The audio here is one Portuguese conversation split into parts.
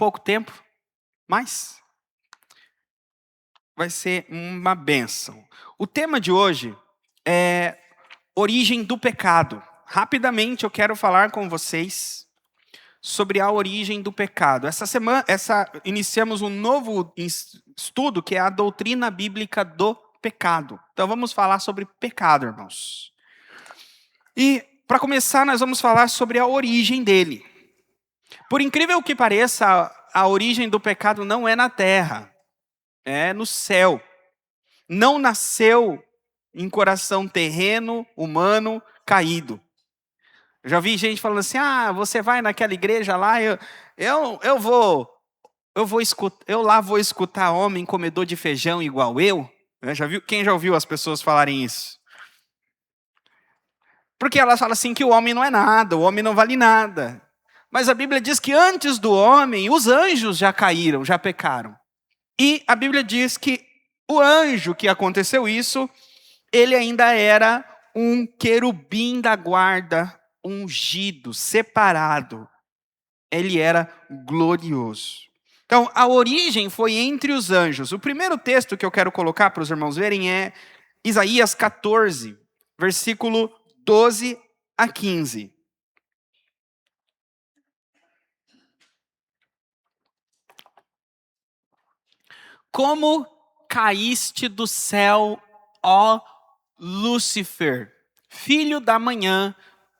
pouco tempo, mas vai ser uma bênção. O tema de hoje é origem do pecado. Rapidamente eu quero falar com vocês sobre a origem do pecado. Essa semana iniciamos um novo estudo que é a doutrina bíblica do pecado. Então vamos falar sobre pecado, irmãos. E para começar, nós vamos falar sobre a origem dele. Por incrível que pareça, a origem do pecado não é na terra, é no céu. Não nasceu em coração terreno, humano, caído. Eu já vi gente falando assim: você vai naquela igreja lá, eu lá vou escutar homem comedor de feijão igual eu. Quem já ouviu as pessoas falarem isso? Porque elas falam assim que o homem não é nada, o homem não vale nada. Mas a Bíblia diz que antes do homem, os anjos já caíram, já pecaram. E a Bíblia diz que o anjo que aconteceu isso, ele ainda era um querubim da guarda, ungido, separado. Ele era glorioso. Então, a origem foi entre os anjos. O primeiro texto que eu quero colocar para os irmãos verem é Isaías 14, versículo 12 a 15. Como caíste do céu, ó Lúcifer, filho da manhã,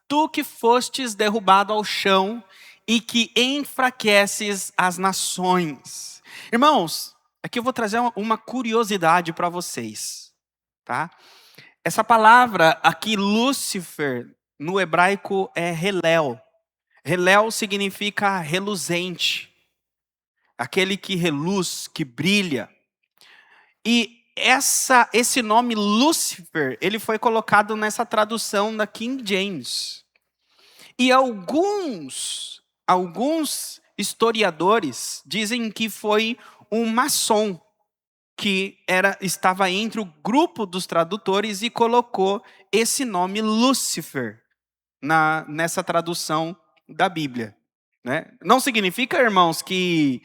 tu que fostes derrubado ao chão e que enfraqueces as nações. Irmãos, aqui eu vou trazer uma curiosidade para vocês, tá? Essa palavra aqui, Lúcifer, no hebraico é Helel. Helel significa reluzente, aquele que reluz, que brilha. E esse nome Lúcifer, ele foi colocado nessa tradução da King James. E alguns historiadores dizem que foi um maçom que estava entre o grupo dos tradutores e colocou esse nome Lúcifer nessa tradução da Bíblia. Né? Não significa, irmãos, que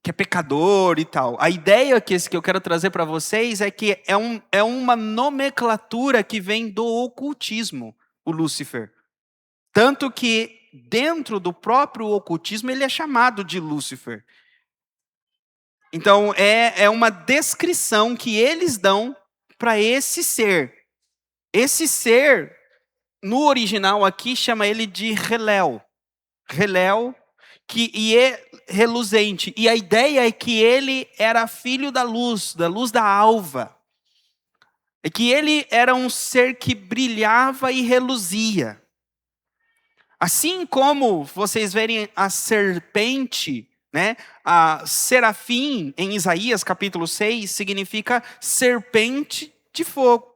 é pecador e tal. A ideia que eu quero trazer para vocês é que é uma nomenclatura que vem do ocultismo, o Lúcifer. Tanto que dentro do próprio ocultismo ele é chamado de Lúcifer. Então é uma descrição que eles dão para esse ser. Esse ser, no original aqui, chama ele de Helel. Helel, e é reluzente. E a ideia é que ele era filho da luz da alva. É que ele era um ser que brilhava e reluzia. Assim como vocês verem a serpente, né? A serafim, em Isaías capítulo 6, significa serpente de fogo.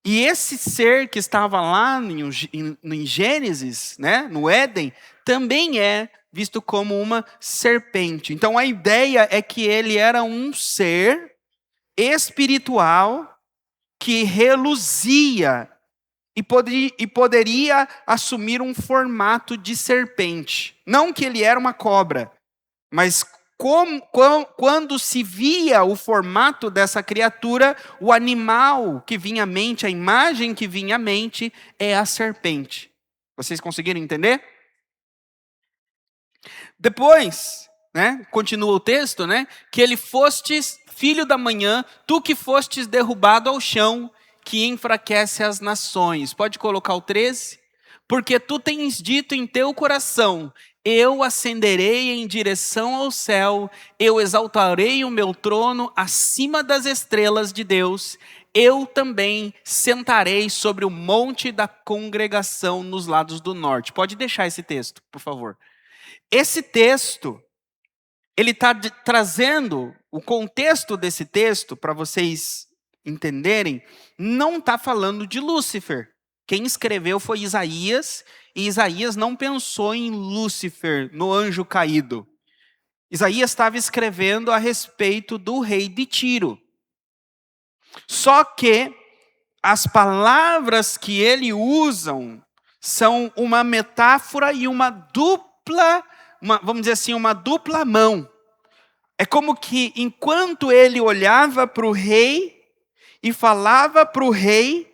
E esse ser que estava lá em Gênesis, né, no Éden, também é visto como uma serpente. Então a ideia é que ele era um ser espiritual que reluzia e poderia assumir um formato de serpente. Não que ele era uma cobra, mas quando se via o formato dessa criatura, o animal que vinha à mente, a imagem que vinha à mente, é a serpente. Vocês conseguiram entender? Depois, né, continua o texto, né, que ele fostes filho da manhã, tu que fostes derrubado ao chão, que enfraquece as nações. Pode colocar o 13? Porque tu tens dito em teu coração: eu ascenderei em direção ao céu, eu exaltarei o meu trono acima das estrelas de Deus, eu também sentarei sobre o monte da congregação nos lados do norte. Pode deixar esse texto, por favor. Esse texto, ele está trazendo o contexto desse texto, para vocês entenderem, não está falando de Lúcifer. Quem escreveu foi Isaías, e Isaías não pensou em Lúcifer, no anjo caído. Isaías estava escrevendo a respeito do rei de Tiro. Só que as palavras que ele usa são uma metáfora e uma dupla vamos dizer assim, uma dupla mão. É como que enquanto ele olhava para o rei e falava para o rei,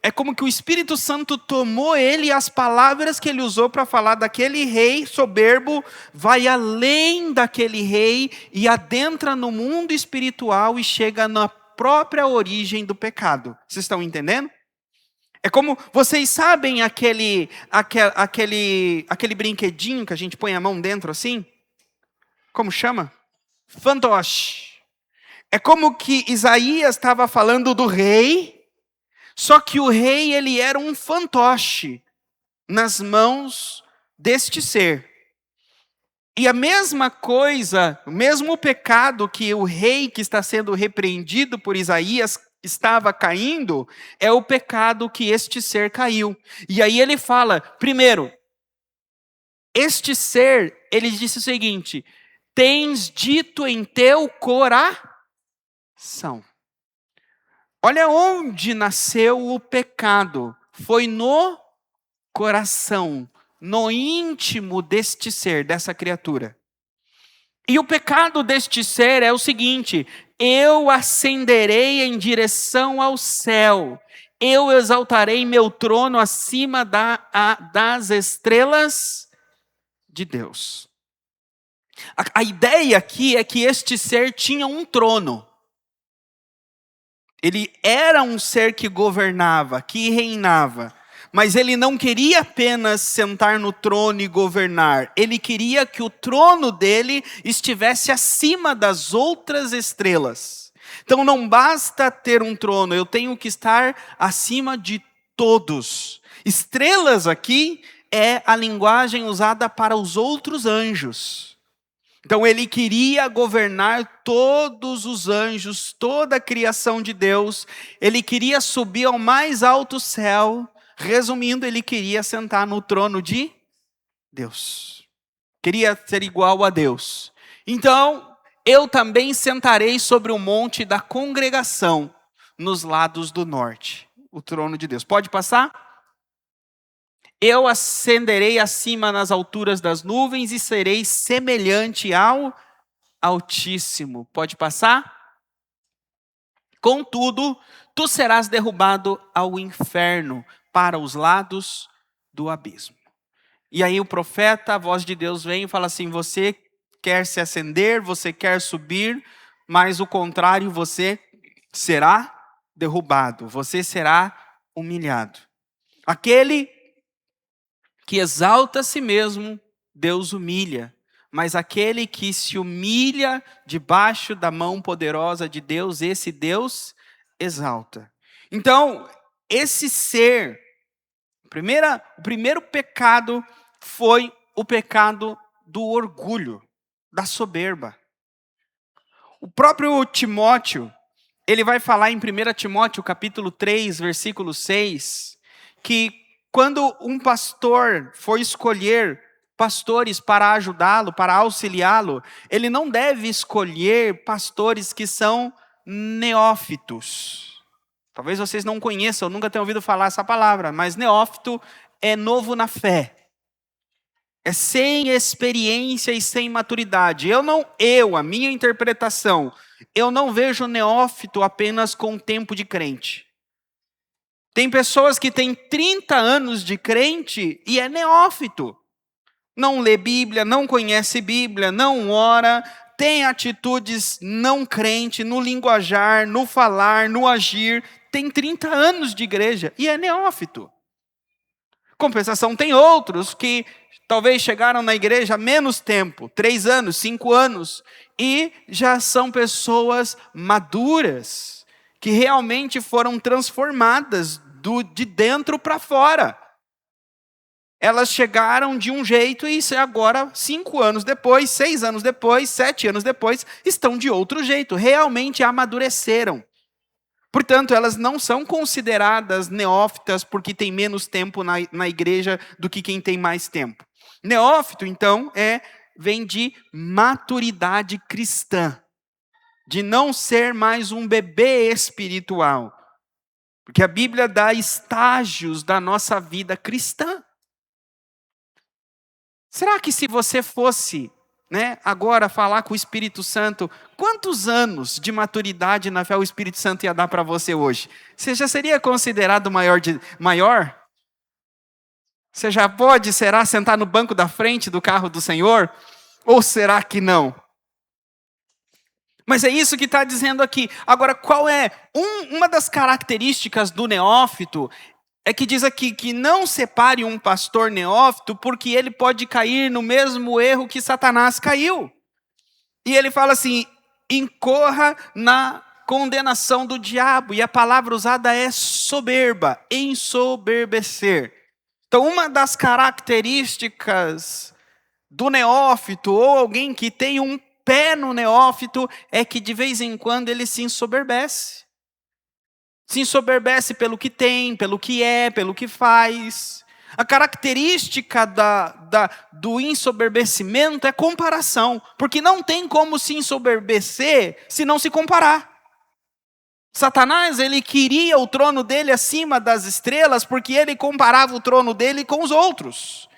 é como que o Espírito Santo tomou ele e as palavras que ele usou para falar daquele rei soberbo, vai além daquele rei e adentra no mundo espiritual e chega na própria origem do pecado. Vocês estão entendendo? É como, vocês sabem aquele brinquedinho que a gente põe a mão dentro assim? Como chama? Fantoche. É como que Isaías estava falando do rei, só que o rei ele era um fantoche nas mãos deste ser. E a mesma coisa, o mesmo pecado que o rei que está sendo repreendido por Isaías estava caindo, é o pecado que este ser caiu. E aí ele fala, primeiro, este ser, ele disse o seguinte: tens dito em teu coração. Olha onde nasceu o pecado. Foi no coração, no íntimo deste ser, dessa criatura. E o pecado deste ser é o seguinte: eu ascenderei em direção ao céu, eu exaltarei meu trono acima das estrelas de Deus. A ideia aqui é que este ser tinha um trono. Ele era um ser que governava, que reinava. Mas ele não queria apenas sentar no trono e governar. Ele queria que o trono dele estivesse acima das outras estrelas. Então não basta ter um trono, eu tenho que estar acima de todos. Estrelas aqui é a linguagem usada para os outros anjos. Então ele queria governar todos os anjos, toda a criação de Deus. Ele queria subir ao mais alto céu. Resumindo, ele queria sentar no trono de Deus. Queria ser igual a Deus. Então, eu também sentarei sobre o monte da congregação, nos lados do norte. O trono de Deus. Pode passar? Eu ascenderei acima nas alturas das nuvens e serei semelhante ao Altíssimo. Pode passar? Contudo, tu serás derrubado ao inferno, para os lados do abismo. E aí o profeta, a voz de Deus vem e fala assim: você quer se ascender, você quer subir, mas o contrário, você será derrubado, você será humilhado. Aquele que exalta a si mesmo, Deus humilha. Mas aquele que se humilha debaixo da mão poderosa de Deus, esse Deus exalta. Então, esse ser, o primeiro pecado foi o pecado do orgulho, da soberba. O próprio Timóteo, ele vai falar em 1 Timóteo capítulo 3, versículo 6, que quando um pastor for escolher pastores para ajudá-lo, para auxiliá-lo, ele não deve escolher pastores que são neófitos. Talvez vocês não conheçam, nunca tenham ouvido falar essa palavra, mas neófito é novo na fé. É sem experiência e sem maturidade. A minha interpretação, eu não vejo neófito apenas com tempo de crente. Tem pessoas que têm 30 anos de crente e é neófito. Não lê Bíblia, não conhece Bíblia, não ora, tem atitudes não crente no linguajar, no falar, no agir. Tem 30 anos de igreja e é neófito. Compensação, tem outros que talvez chegaram na igreja há menos tempo, 3 anos, 5 anos, e já são pessoas maduras, que realmente foram transformadas de dentro para fora. Elas chegaram de um jeito e agora, 5 anos depois, 6 anos depois, 7 anos depois, estão de outro jeito, realmente amadureceram. Portanto, elas não são consideradas neófitas porque têm menos tempo na igreja do que quem tem mais tempo. Neófito, então, vem de maturidade cristã, de não ser mais um bebê espiritual. Porque a Bíblia dá estágios da nossa vida cristã. Será que se você fosse, né, agora falar com o Espírito Santo, quantos anos de maturidade na fé o Espírito Santo ia dar para você hoje? Você já seria considerado maior? Você já pode, será, sentar no banco da frente do carro do Senhor? Ou será que não? Mas é isso que está dizendo aqui. Agora, qual é uma das características do neófito? É que diz aqui que não separe um pastor neófito, porque ele pode cair no mesmo erro que Satanás caiu. E ele fala assim: incorra na condenação do diabo. E a palavra usada é soberba, ensoberbecer. Então, uma das características do neófito, ou alguém que tem um pé no neófito, é que de vez em quando ele se ensoberbece. Se ensoberbece pelo que tem, pelo que é, pelo que faz. A característica do ensoberbecimento é comparação, porque não tem como se ensoberbecer se não se comparar. Satanás, ele queria o trono dele acima das estrelas, porque ele comparava o trono dele com os outros.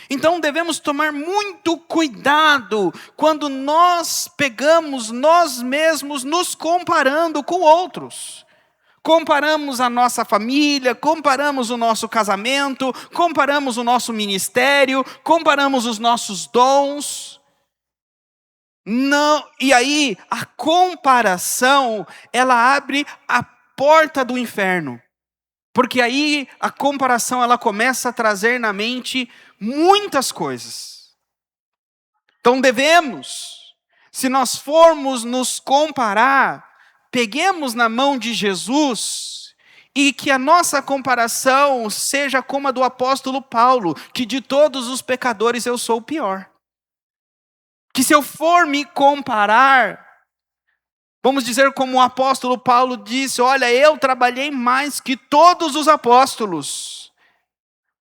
Então devemos tomar muito cuidado quando nós pegamos nós mesmos nos comparando com outros. Comparamos a nossa família, comparamos o nosso casamento, comparamos o nosso ministério, comparamos os nossos dons. Não, e aí a comparação, ela abre a porta do inferno. Porque aí a comparação, ela começa a trazer na mente muitas coisas. Então devemos, se nós formos nos comparar, peguemos na mão de Jesus e que a nossa comparação seja como a do apóstolo Paulo, que de todos os pecadores eu sou o pior. Que se eu for me comparar, vamos dizer como o apóstolo Paulo disse: olha, eu trabalhei mais que todos os apóstolos.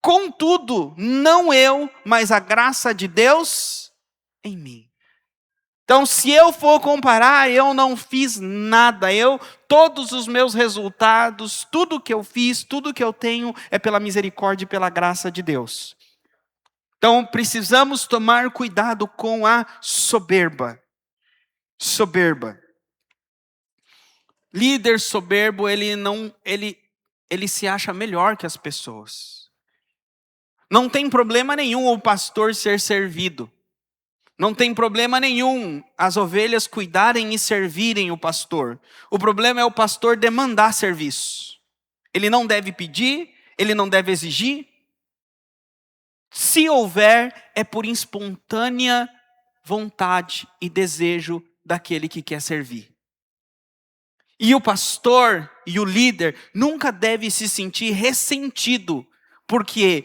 Contudo, não eu, mas a graça de Deus em mim. Então, se eu for comparar, eu não fiz nada. Todos os meus resultados, tudo que eu fiz, tudo que eu tenho, é pela misericórdia e pela graça de Deus. Então, precisamos tomar cuidado com a soberba. Soberba. Líder soberbo, ele se acha melhor que as pessoas. Não tem problema nenhum o pastor ser servido. Não tem problema nenhum as ovelhas cuidarem e servirem o pastor. O problema é o pastor demandar serviço. Ele não deve pedir, ele não deve exigir. Se houver, é por espontânea vontade e desejo daquele que quer servir. E o pastor e o líder nunca deve se sentir ressentido, porque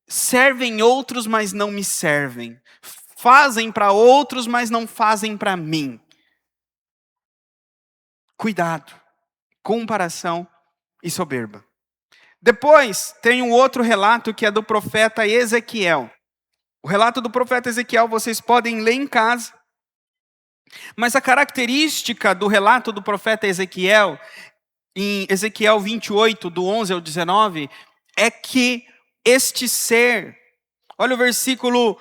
servem outros, mas não me servem. Fazem para outros, mas não fazem para mim. Cuidado, comparação e soberba. Depois tem um outro relato que é do profeta Ezequiel. O relato do profeta Ezequiel vocês podem ler em casa. Mas a característica do relato do profeta Ezequiel, em Ezequiel 28, do 11 ao 19, é que este ser, olha o versículo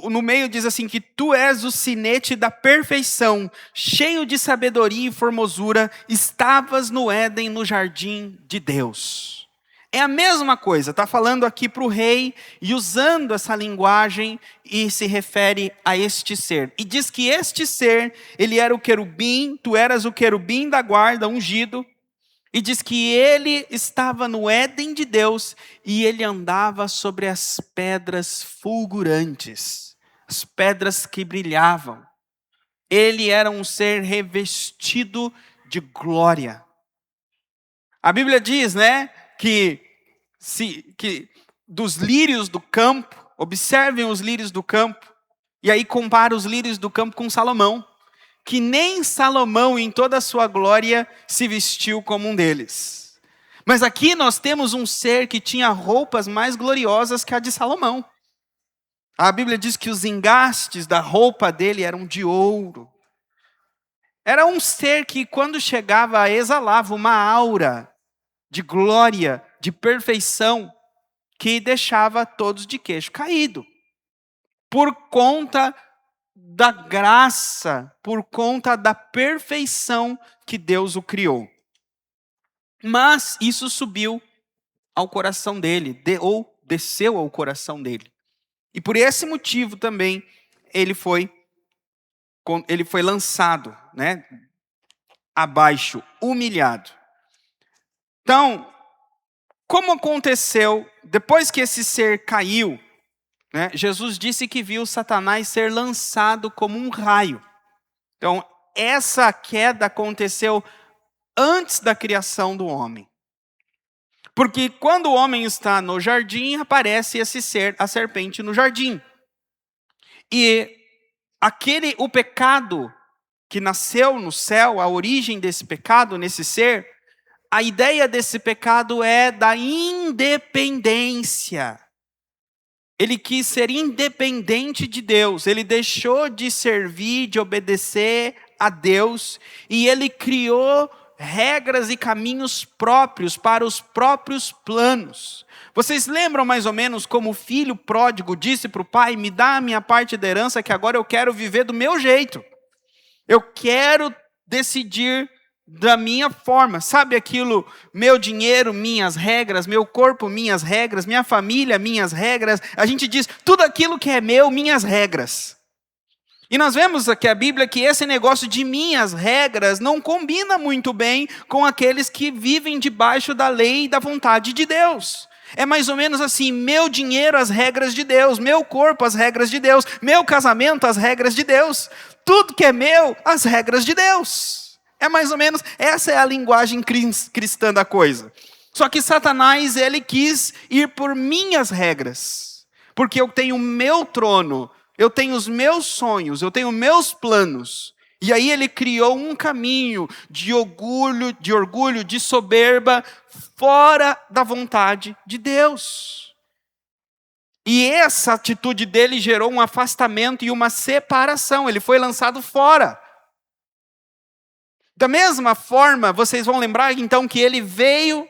no meio diz assim, que tu és o sinete da perfeição, cheio de sabedoria e formosura, estavas no Éden, no jardim de Deus. É a mesma coisa, está falando aqui para o rei e usando essa linguagem e se refere a este ser. E diz que este ser, ele era o querubim, tu eras o querubim da guarda ungido. E diz que ele estava no Éden de Deus e ele andava sobre as pedras fulgurantes, as pedras que brilhavam. Ele era um ser revestido de glória. A Bíblia diz, né, que dos lírios do campo, observem os lírios do campo, e aí compara os lírios do campo com Salomão, que nem Salomão em toda a sua glória se vestiu como um deles. Mas aqui nós temos um ser que tinha roupas mais gloriosas que a de Salomão. A Bíblia diz que os engastes da roupa dele eram de ouro. Era um ser que quando chegava exalava uma aura de glória, de perfeição, que deixava todos de queixo caído. por conta da graça, por conta da perfeição que Deus o criou. Mas isso subiu ao coração dele, ou desceu ao coração dele. E por esse motivo também ele foi lançado, né, abaixo, humilhado. Então, como aconteceu, depois que esse ser caiu, né, Jesus disse que viu Satanás ser lançado como um raio. Então, essa queda aconteceu antes da criação do homem. Porque quando o homem está no jardim, aparece esse ser, a serpente no jardim. E o pecado que nasceu no céu, a origem desse pecado nesse ser, a ideia desse pecado é da independência. Ele quis ser independente de Deus, ele deixou de servir, de obedecer a Deus, e ele criou regras e caminhos próprios para os próprios planos. Vocês lembram mais ou menos como o filho pródigo disse para o pai: me dá a minha parte da herança, que agora eu quero viver do meu jeito. Eu quero decidir da minha forma. Sabe aquilo, meu dinheiro, minhas regras, meu corpo, minhas regras, minha família, minhas regras. A gente diz, tudo aquilo que é meu, minhas regras. E nós vemos aqui a Bíblia que esse negócio de minhas regras não combina muito bem com aqueles que vivem debaixo da lei e da vontade de Deus. É mais ou menos assim, meu dinheiro, as regras de Deus, meu corpo, as regras de Deus, meu casamento, as regras de Deus, tudo que é meu, as regras de Deus. É mais ou menos, essa é a linguagem cristã da coisa. Só que Satanás, ele quis ir por minhas regras, porque eu tenho o meu trono, eu tenho os meus sonhos, eu tenho meus planos. E aí ele criou um caminho de orgulho, de soberba, fora da vontade de Deus. E essa atitude dele gerou um afastamento e uma separação. Ele foi lançado fora. Da mesma forma, vocês vão lembrar então que ele veio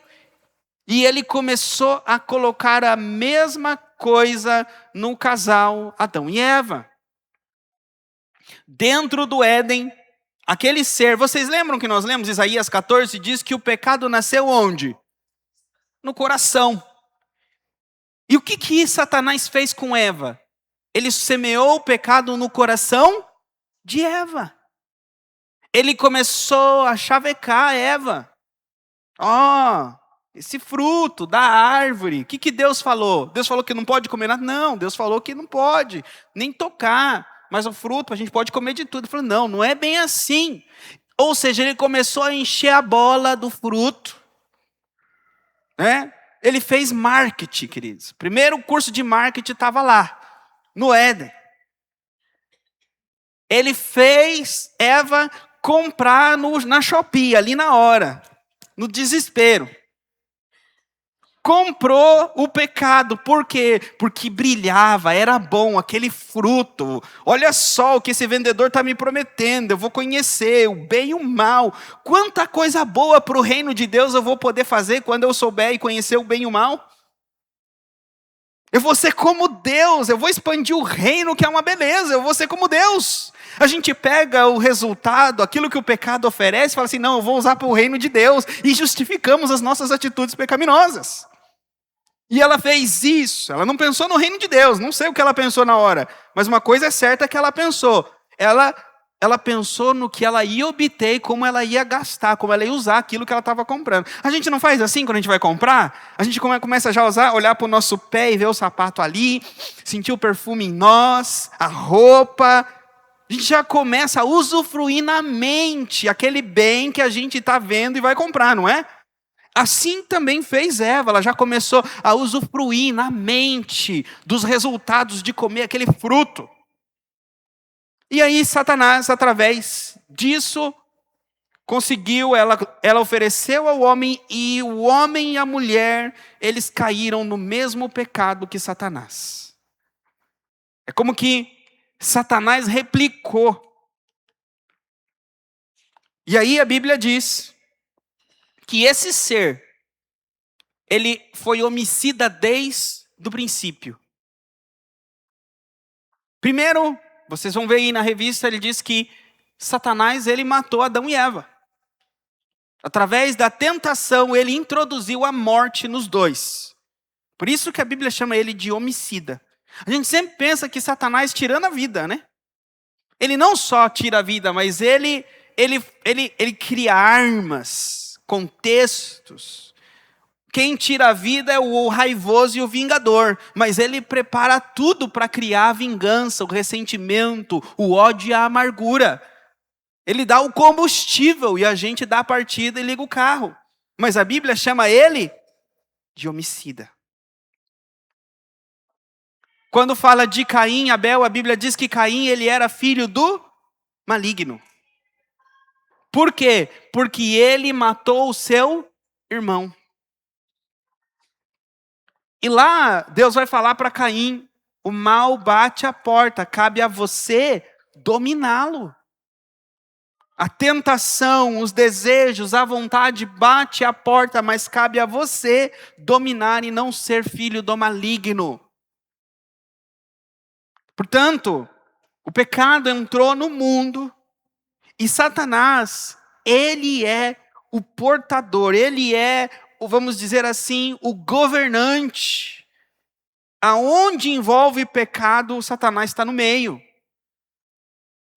e ele começou a colocar a mesma coisa no casal Adão e Eva. Dentro do Éden, aquele ser, vocês lembram que nós lemos Isaías 14, diz que o pecado nasceu onde? No coração. E o que Satanás fez com Eva? Ele semeou o pecado no coração de Eva. Ele começou a chavecar Eva. Esse fruto da árvore, o que Deus falou? Deus falou que não pode comer nada? Não, Deus falou que não pode nem tocar. Mas o fruto, a gente pode comer de tudo. Ele falou, não é bem assim. Ou seja, ele começou a encher a bola do fruto. Né? Ele fez marketing, queridos. Primeiro o curso de marketing estava lá, no Éden. Ele fez Eva comprar na Shopee, ali na hora, no desespero. Comprou o pecado, por quê? Porque brilhava, era bom, aquele fruto. Olha só o que esse vendedor está me prometendo, eu vou conhecer o bem e o mal. Quanta coisa boa para o reino de Deus eu vou poder fazer quando eu souber e conhecer o bem e o mal? Eu vou ser como Deus, eu vou expandir o reino, que é uma beleza, eu vou ser como Deus. A gente pega o resultado, aquilo que o pecado oferece, e fala assim, não, eu vou usar para o reino de Deus, e justificamos as nossas atitudes pecaminosas. E ela fez isso, ela não pensou no reino de Deus, não sei o que ela pensou na hora, mas uma coisa é certa que ela pensou, ela pensou no que ela ia obter e como ela ia gastar, como ela ia usar aquilo que ela estava comprando. A gente não faz assim quando a gente vai comprar? A gente começa já a usar, olhar para o nosso pé e ver o sapato ali, sentir o perfume em nós, a roupa. A gente já começa a usufruir na mente aquele bem que a gente está vendo e vai comprar, não é? Assim também fez Eva, ela já começou a usufruir na mente dos resultados de comer aquele fruto. E aí Satanás, através disso, conseguiu, ela ofereceu ao homem, e o homem e a mulher, eles caíram no mesmo pecado que Satanás. É como que Satanás replicou. E aí a Bíblia diz que esse ser, ele foi homicida desde o princípio. Primeiro, vocês vão ver aí na revista, ele diz que Satanás, ele matou Adão e Eva. Através da tentação, ele introduziu a morte nos dois. Por isso que a Bíblia chama ele de homicida. A gente sempre pensa que Satanás tirando a vida, né? Ele não só tira a vida, mas ele cria armas, contextos. Quem tira a vida é o raivoso e o vingador, mas ele prepara tudo para criar a vingança, o ressentimento, o ódio e a amargura. Ele dá o combustível e a gente dá a partida e liga o carro. Mas a Bíblia chama ele de homicida. Quando fala de Caim e Abel, a Bíblia diz que Caim ele era filho do maligno. Por quê? Porque ele matou o seu irmão. E lá Deus vai falar para Caim, o mal bate à porta, cabe a você dominá-lo. A tentação, os desejos, a vontade bate à porta, mas cabe a você dominar e não ser filho do maligno. Portanto, o pecado entrou no mundo e Satanás, ele é o portador, ele é, vamos dizer assim, o governante. Aonde envolve pecado, Satanás está no meio.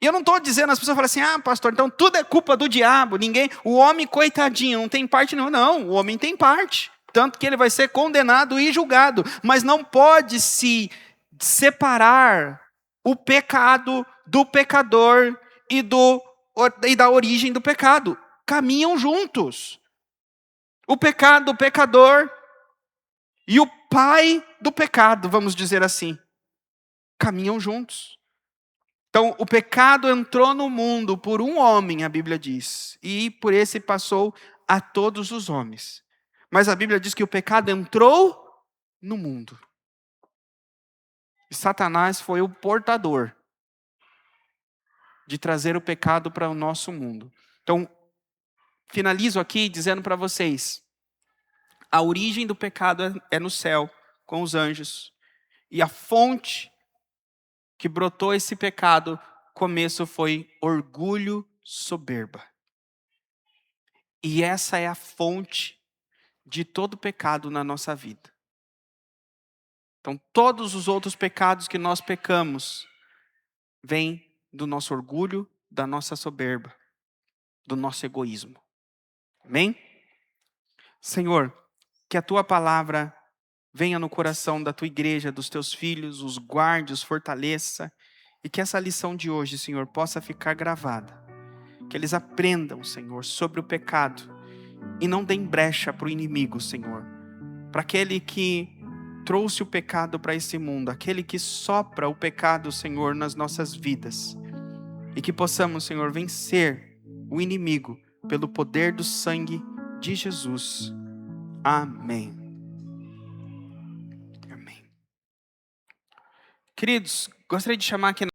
E eu não estou dizendo, as pessoas falam assim, pastor, então tudo é culpa do diabo, o homem coitadinho, não tem parte nenhuma. Não, o homem tem parte. Tanto que ele vai ser condenado e julgado. Mas não pode se separar o pecado do pecador e da origem do pecado. Caminham juntos. O pecado, o pecador e o pai do pecado, vamos dizer assim, caminham juntos. Então, o pecado entrou no mundo por um homem, a Bíblia diz, e por esse passou a todos os homens. Mas a Bíblia diz que o pecado entrou no mundo. E Satanás foi o portador de trazer o pecado para o nosso mundo. Então, finalizo aqui dizendo para vocês, a origem do pecado é no céu, com os anjos. E a fonte que brotou esse pecado, começo foi orgulho, soberba. E essa é a fonte de todo pecado na nossa vida. Então, todos os outros pecados que nós pecamos, vêm do nosso orgulho, da nossa soberba, do nosso egoísmo. Amém? Senhor, que a Tua palavra venha no coração da Tua igreja, dos Teus filhos, os guarde, os fortaleça, e que essa lição de hoje, Senhor, possa ficar gravada. Que eles aprendam, Senhor, sobre o pecado e não deem brecha para o inimigo, Senhor. Para aquele que trouxe o pecado para esse mundo, aquele que sopra o pecado, Senhor, nas nossas vidas. E que possamos, Senhor, vencer o inimigo pelo poder do sangue de Jesus. Amém. Amém. Queridos, gostaria de chamar aqui